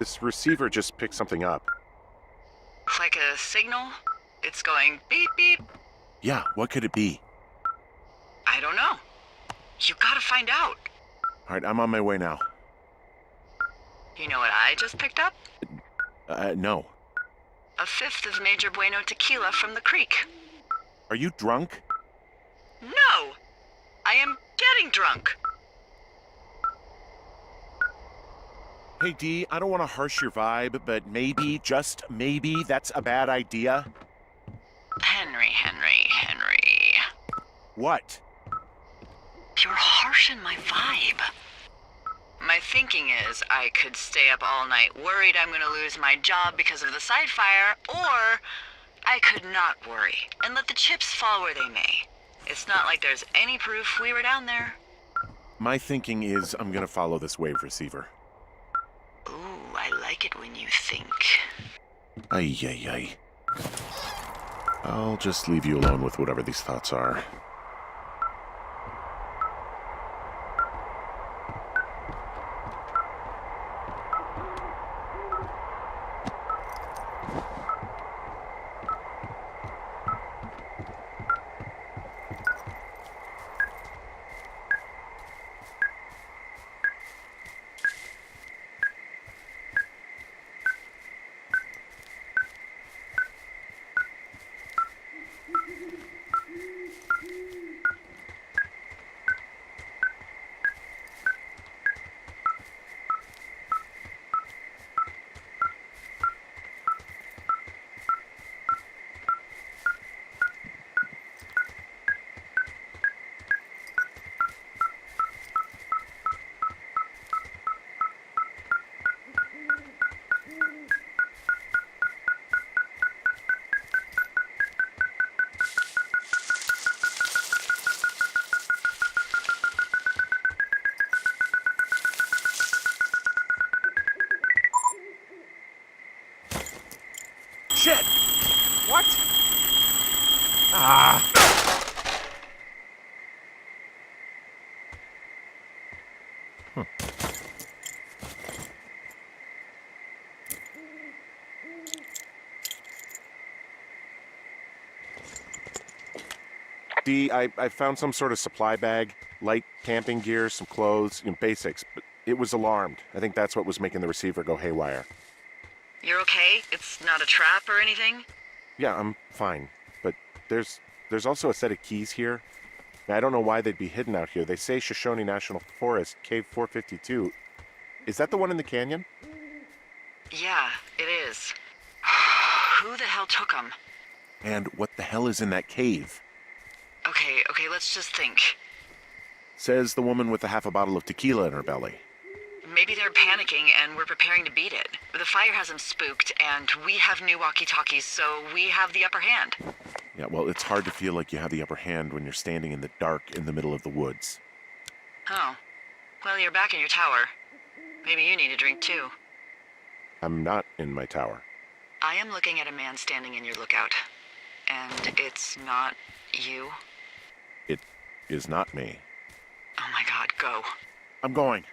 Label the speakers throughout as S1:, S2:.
S1: This receiver just picked something up.
S2: Like a signal? It's going beep beep.
S1: Yeah, what could it be?
S2: I don't know. You gotta find out.
S1: All right, I'm on my way now.
S2: You know what I just picked up?
S1: No.
S2: A fifth of Major Bueno tequila from the creek.
S1: Are you drunk?
S2: No! I am getting drunk.
S1: Hey, Dee, I don't want to harsh your vibe, but maybe, just maybe, that's a bad idea.
S2: Henry.
S1: What?
S2: You're harshing my vibe. My thinking is I could stay up all night worried I'm gonna lose my job because of the side fire, or I could not worry and let the chips fall where they may. It's not like there's any proof we were down there.
S1: My thinking is I'm gonna follow this wave receiver.
S2: Ooh, I like it when you think.
S1: Ay. I'll just leave you alone with whatever these thoughts are. Shit! What? Ah! Dee, I found some sort of supply bag, light camping gear, some clothes, basics, but it was alarmed. I think that's what was making the receiver go haywire.
S2: You're okay? It's not a trap or anything?
S1: Yeah, I'm fine, but there's also a set of keys here. I don't know why they'd be hidden out here. They say Shoshone National Forest, Cave 452. Is that the one in the canyon?
S2: Yeah, it is. Who the hell took them?
S1: And what the hell is in that cave?
S2: Okay, let's just think.
S1: Says the woman with a half a bottle of tequila in her belly.
S2: Maybe they're panicking and we're preparing to beat it. The fire has them spooked, and we have new walkie-talkies, so we have the upper hand.
S1: Yeah, well, it's hard to feel like you have the upper hand when you're standing in the dark in the middle of the woods.
S2: Oh. Well, you're back in your tower. Maybe you need a drink, too.
S1: I'm not in my tower.
S2: I am looking at a man standing in your lookout. And it's not you?
S1: It is not me.
S2: Oh my God, go.
S1: I'm going.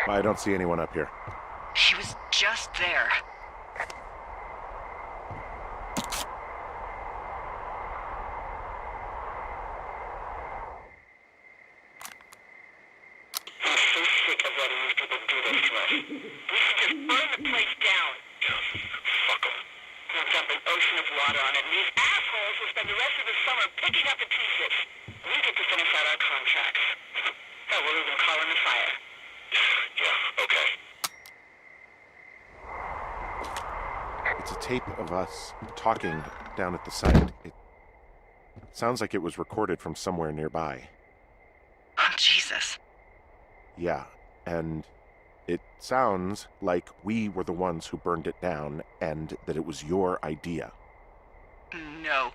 S1: I don't see anyone up here.
S2: He was just there.
S1: It's a tape of us talking down at the site. It sounds like it was recorded from somewhere nearby.
S2: Oh, Jesus.
S1: Yeah, and it sounds like we were the ones who burned it down and that it was your idea.
S2: No.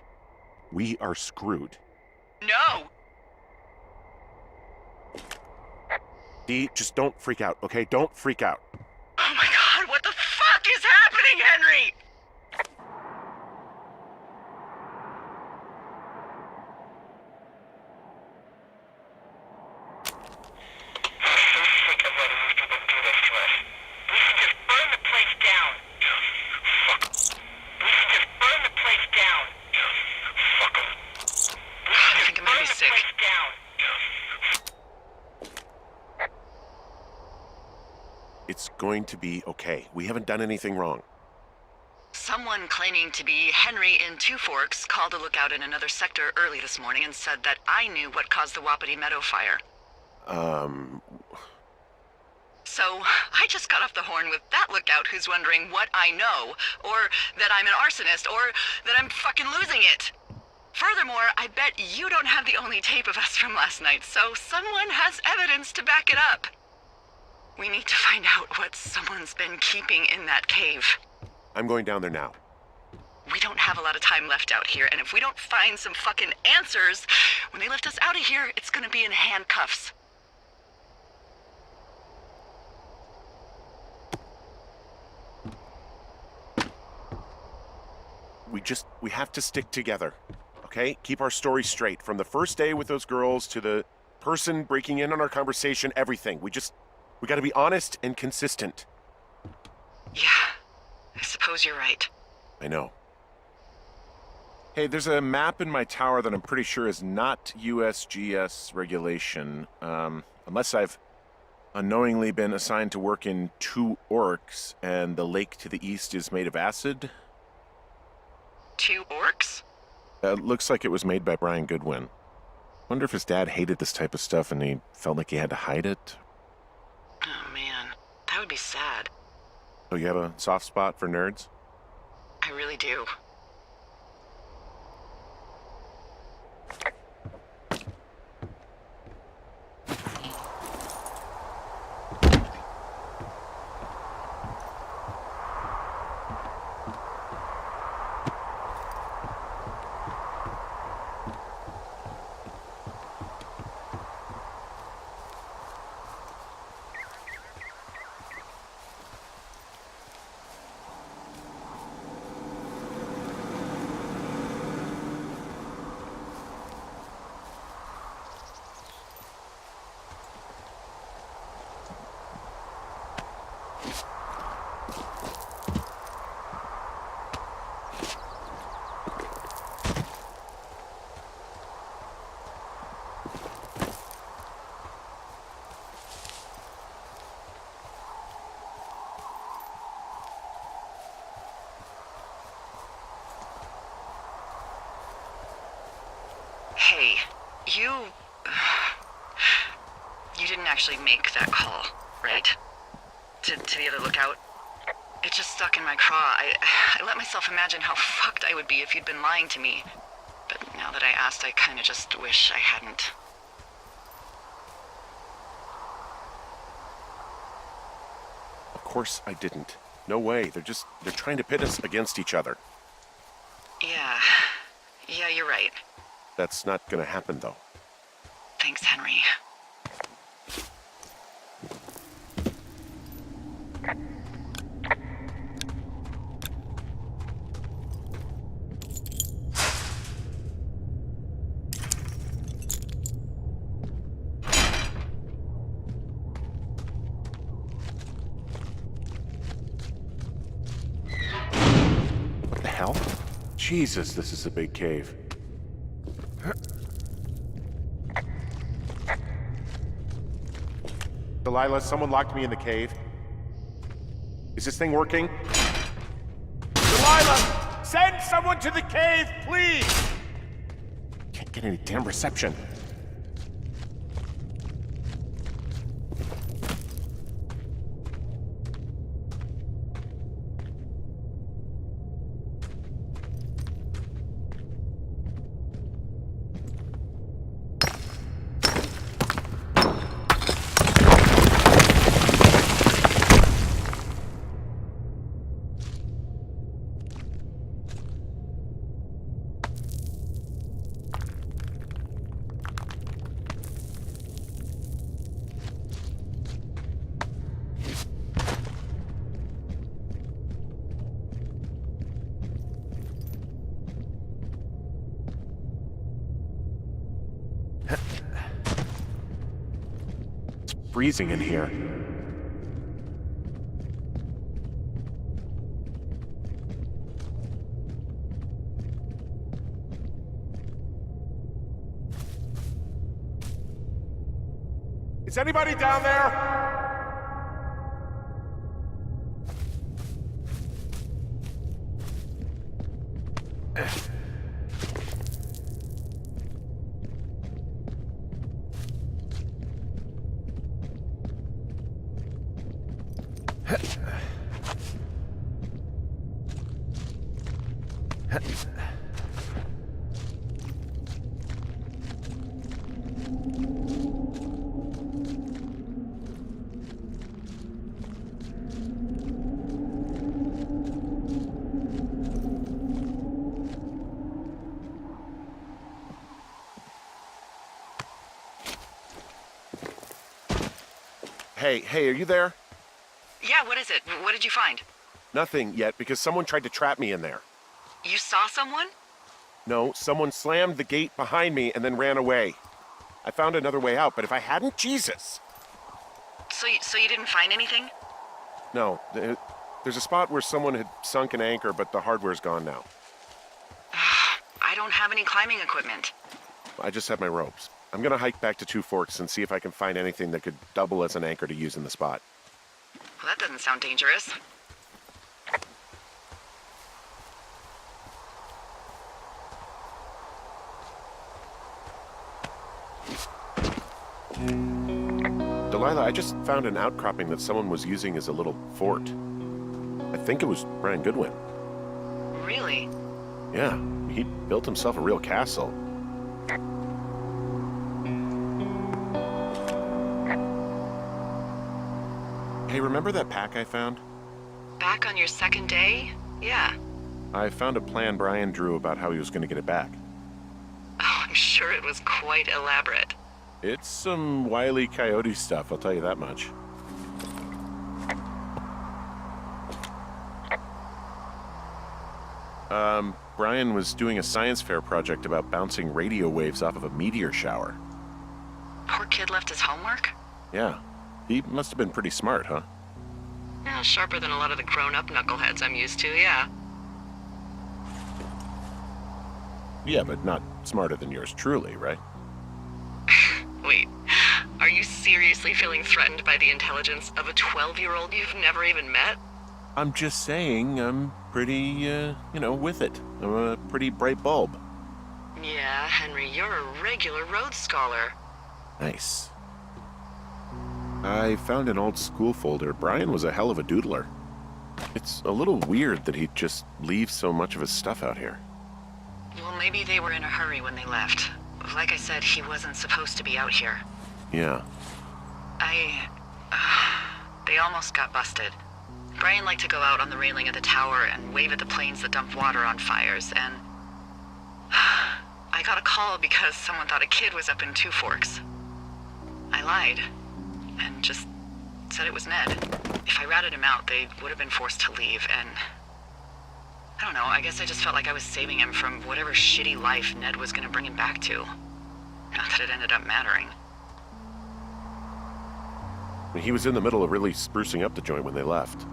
S1: We are screwed.
S2: No!
S1: Dee, just don't freak out, okay? Don't freak out.
S2: Oh my God, what the fuck is happening, Henry?
S1: It's going to be okay. We haven't done anything wrong.
S2: Someone claiming to be Henry in Two Forks called a lookout in another sector early this morning and said that I knew what caused the Wapiti Meadow fire. So, I just got off the horn with that lookout who's wondering what I know, or that I'm an arsonist, or that I'm fucking losing it. Furthermore, I bet you don't have the only tape of us from last night, so someone has evidence to back it up. We need to find out what someone's been keeping in that cave.
S1: I'm going down there now.
S2: We don't have a lot of time left out here, and if we don't find some fucking answers, when they lift us out of here, it's gonna be in handcuffs.
S1: We have to stick together, okay? Keep our story straight. From the first day with those girls to the person breaking in on our conversation, everything. We gotta be honest and consistent.
S2: Yeah, I suppose you're right.
S1: I know. Hey, there's a map in my tower that I'm pretty sure is not USGS regulation, unless I've unknowingly been assigned to work in Two Orcs, and the lake to the east is made of acid.
S2: Two Orcs?
S1: Looks like it was made by Brian Goodwin. Wonder if his dad hated this type of stuff and he felt like he had to hide it.
S2: Oh man, that would be sad.
S1: So you have a soft spot for nerds?
S2: I really do. Hey, you didn't actually make that call, right? To the other lookout? It just stuck in my craw. I let myself imagine how fucked I would be if you'd been lying to me. But now that I asked, I kinda just wish I hadn't.
S1: Of course I didn't. No way. They're trying to pit us against each other.
S2: Yeah, you're right.
S1: That's not gonna happen, though.
S2: Thanks, Henry.
S1: What the hell? Jesus, this is a big cave. Delilah, someone locked me in the cave. Is this thing working? Delilah! Send someone to the cave, please! Can't get any damn reception. freezing in here. Is anybody down there? Hey, are you there?
S2: Yeah, what is it? What did you find?
S1: Nothing yet, because someone tried to trap me in there.
S2: You saw someone?
S1: No, someone slammed the gate behind me and then ran away. I found another way out, but if I hadn't, Jesus!
S2: So you didn't find anything?
S1: No, there's a spot where someone had sunk an anchor, but the hardware's gone now.
S2: I don't have any climbing equipment.
S1: I just have my ropes. I'm gonna hike back to Two Forks and see if I can find anything that could double as an anchor to use in the spot.
S2: Well, that doesn't sound dangerous.
S1: Delilah, I just found an outcropping that someone was using as a little fort. I think it was Brian Goodwin.
S2: Really?
S1: Yeah, he built himself a real castle. Hey, remember that pack I found?
S2: Back on your second day? Yeah.
S1: I found a plan Brian drew about how he was going to get it back.
S2: Oh, I'm sure it was quite elaborate.
S1: It's some Wile E. Coyote stuff, I'll tell you that much. Brian was doing a science fair project about bouncing radio waves off of a meteor shower.
S2: Poor kid left his homework?
S1: Yeah. He must have been pretty smart, huh?
S2: Yeah, sharper than a lot of the grown-up knuckleheads I'm used to, yeah.
S1: Yeah, but not smarter than yours truly, right?
S2: Wait, are you seriously feeling threatened by the intelligence of a 12-year-old you've never even met?
S1: I'm just saying I'm pretty, with it. I'm a pretty bright bulb.
S2: Yeah, Henry, you're a regular Rhodes Scholar.
S1: Nice. I found an old school folder. Brian was a hell of a doodler. It's a little weird that he'd just leave so much of his stuff out here.
S2: Well, maybe they were in a hurry when they left. Like I said, he wasn't supposed to be out here.
S1: Yeah.
S2: They almost got busted. Brian liked to go out on the railing of the tower and wave at the planes that dumped water on fires, and I got a call because someone thought a kid was up in Two Forks. I lied, and just said it was Ned. If I ratted him out, they would have been forced to leave, and I don't know, I guess I just felt like I was saving him from whatever shitty life Ned was gonna bring him back to. Not that it ended up mattering.
S1: He was in the middle of really sprucing up the joint when they left.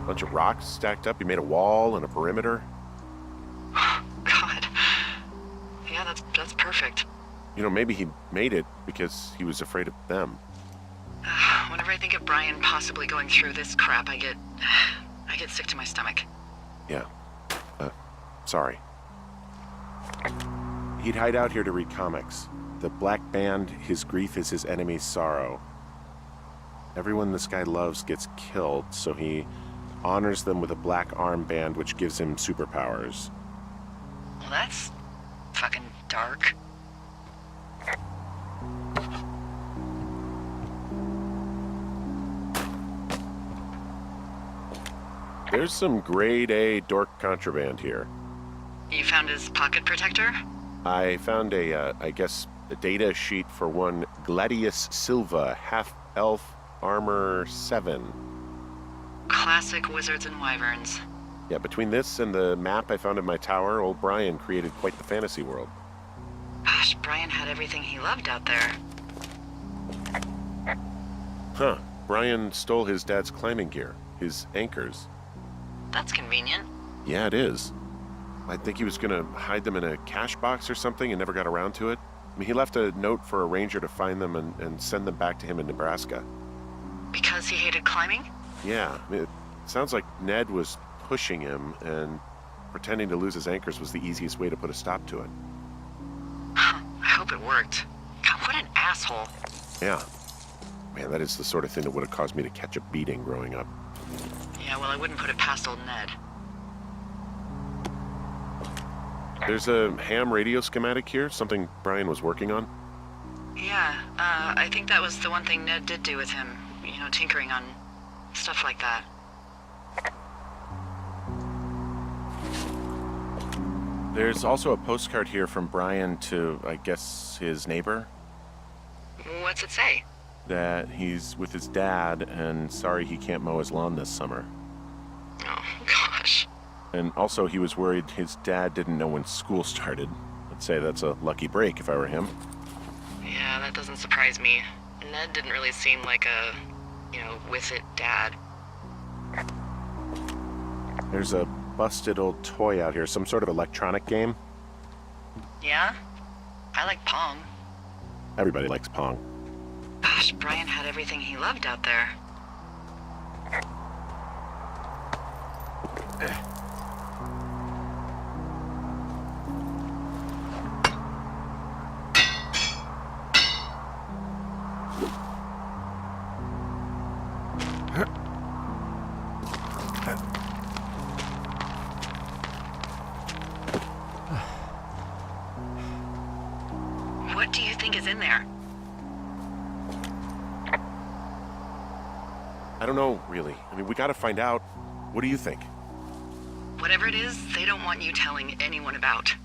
S1: Bunch of rocks stacked up. He made a wall and a perimeter.
S2: God. Yeah, that's perfect.
S1: You know, maybe he made it because he was afraid of them.
S2: Whenever I think of Brian possibly going through this crap, I get sick to my stomach.
S1: Yeah. Sorry. He'd hide out here to read comics. The Black Band, his grief is his enemy's sorrow. Everyone this guy loves gets killed, so he honors them with a black armband which gives him superpowers.
S2: Well, that's fucking dark.
S1: There's some grade A dork contraband here.
S2: You found his pocket protector?
S1: I found a data sheet for one Gladius Silva, half-elf armor 7.
S2: Classic wizards and wyverns.
S1: Yeah, between this and the map I found in my tower, old Brian created quite the fantasy world.
S2: Gosh, Brian had everything he loved out there.
S1: Huh. Brian stole his dad's climbing gear, his anchors.
S2: That's convenient.
S1: Yeah, it is. I think he was gonna hide them in a cash box or something and never got around to it. I mean, he left a note for a ranger to find them and send them back to him in Nebraska.
S2: Because he hated climbing?
S1: Yeah, I mean, it sounds like Ned was pushing him, and pretending to lose his anchors was the easiest way to put a stop to it.
S2: I hope it worked. God, what an asshole.
S1: Yeah. Man, that is the sort of thing that would have caused me to catch a beating growing up.
S2: Yeah, well, I wouldn't put it past old Ned.
S1: There's a ham radio schematic here, something Brian was working on.
S2: Yeah, I think that was the one thing Ned did do with him. You know, tinkering on stuff like that.
S1: There's also a postcard here from Brian to, I guess, his neighbor.
S2: What's it say?
S1: That he's with his dad and sorry he can't mow his lawn this summer.
S2: Oh, gosh.
S1: And also he was worried his dad didn't know when school started. I'd say that's a lucky break if I were him.
S2: Yeah, that doesn't surprise me. Ned didn't really seem like a, with it dad.
S1: There's a busted old toy out here, some sort of electronic game.
S2: Yeah? I like Pong.
S1: Everybody likes Pong.
S2: Gosh, Brian had everything he loved out there. What do you think is in there?
S1: I don't know, really. I mean, we gotta find out. What do you think?
S2: Whatever it is, they don't want you telling anyone about.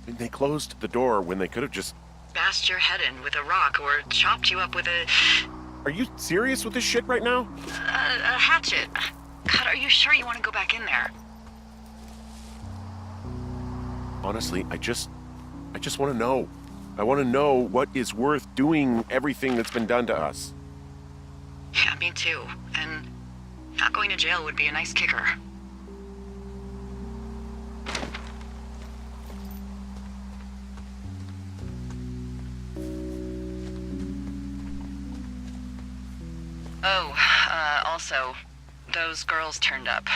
S1: I mean, they closed the door when they could have just...
S2: Bashed your head in with a rock or chopped you up with a
S1: Are you serious with this shit right now?
S2: hatchet. God, are you sure you want to go back in there?
S1: Honestly, I just want to know. I want to know what is worth doing everything that's been done to us.
S2: Yeah, me too. And not going to jail would be a nice kicker. Oh, also, those girls turned up.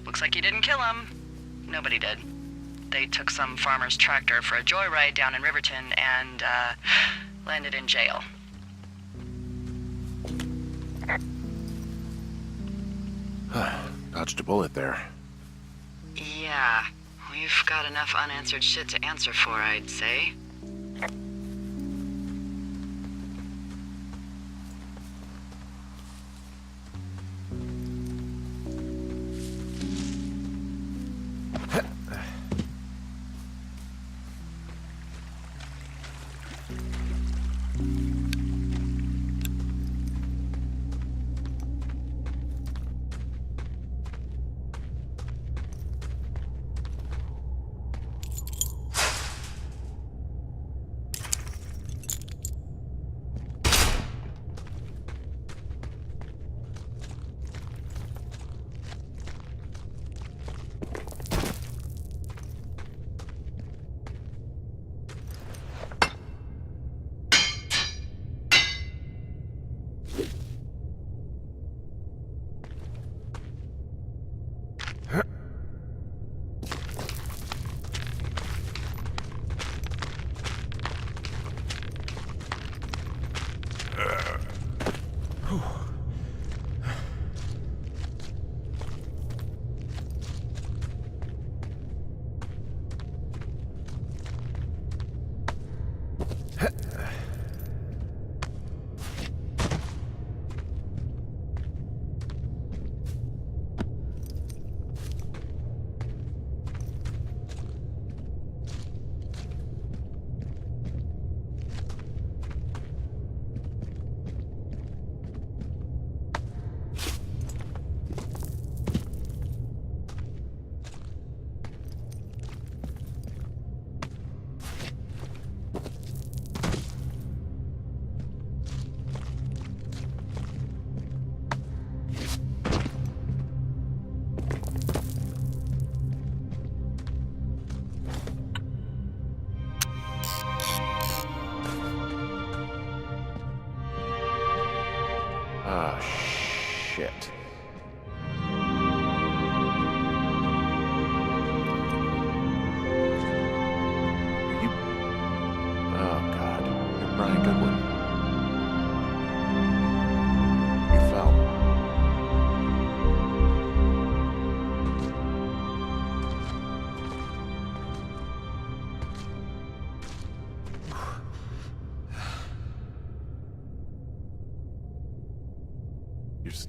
S2: Looks like you didn't kill them. Nobody did. They took some farmer's tractor for a joyride down in Riverton and, landed in jail.
S1: Dodged a bullet there.
S2: Yeah, we've got enough unanswered shit to answer for, I'd say.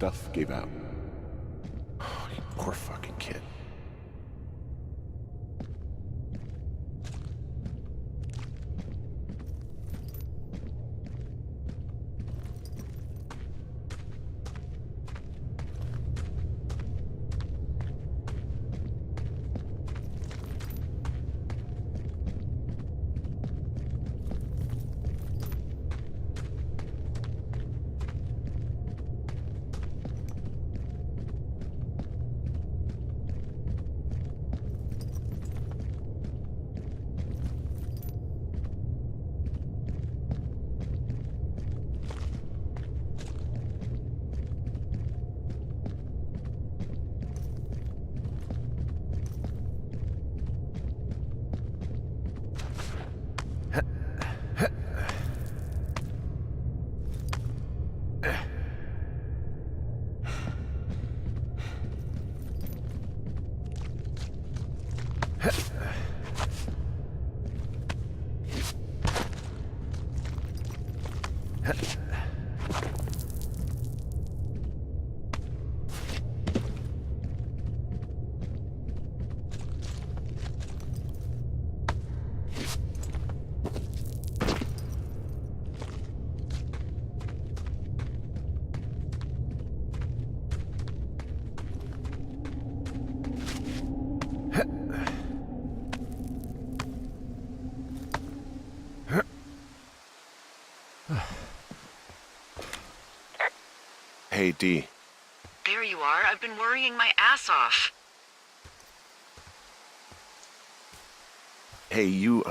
S1: stuff gave out. Oh, you poor fucking kid. Hey, Dee.
S2: There you are. I've been worrying my ass off.
S1: Hey, you,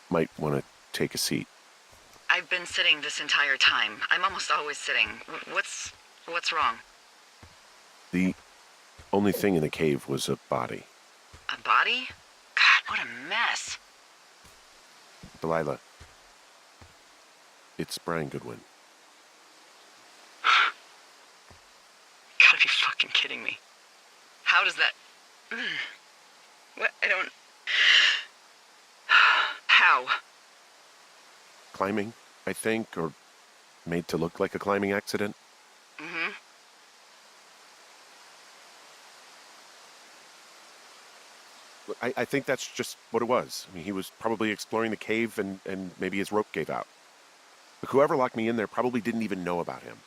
S1: might want to take a seat.
S2: I've been sitting this entire time. I'm almost always sitting. What's wrong?
S1: The only thing in the cave was a body.
S2: A body? God, what a mess.
S1: Delilah. It's Brian Goodwin.
S2: Gotta be fucking kidding me. How does that... What? I don't... How?
S1: Climbing, I think, or made to look like a climbing accident.
S2: Mm-hmm.
S1: I think that's just what it was. I mean, he was probably exploring the cave and maybe his rope gave out. But whoever locked me in there probably didn't even know about him.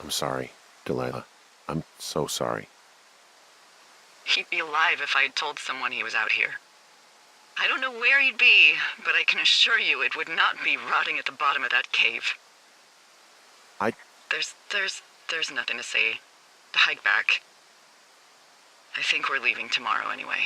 S1: I'm sorry, Delilah. I'm so sorry.
S2: He'd be alive if I'd told someone he was out here. I don't know where he'd be, but I can assure you it would not be rotting at the bottom of that cave. There's nothing to say. Hike back. I think we're leaving tomorrow anyway.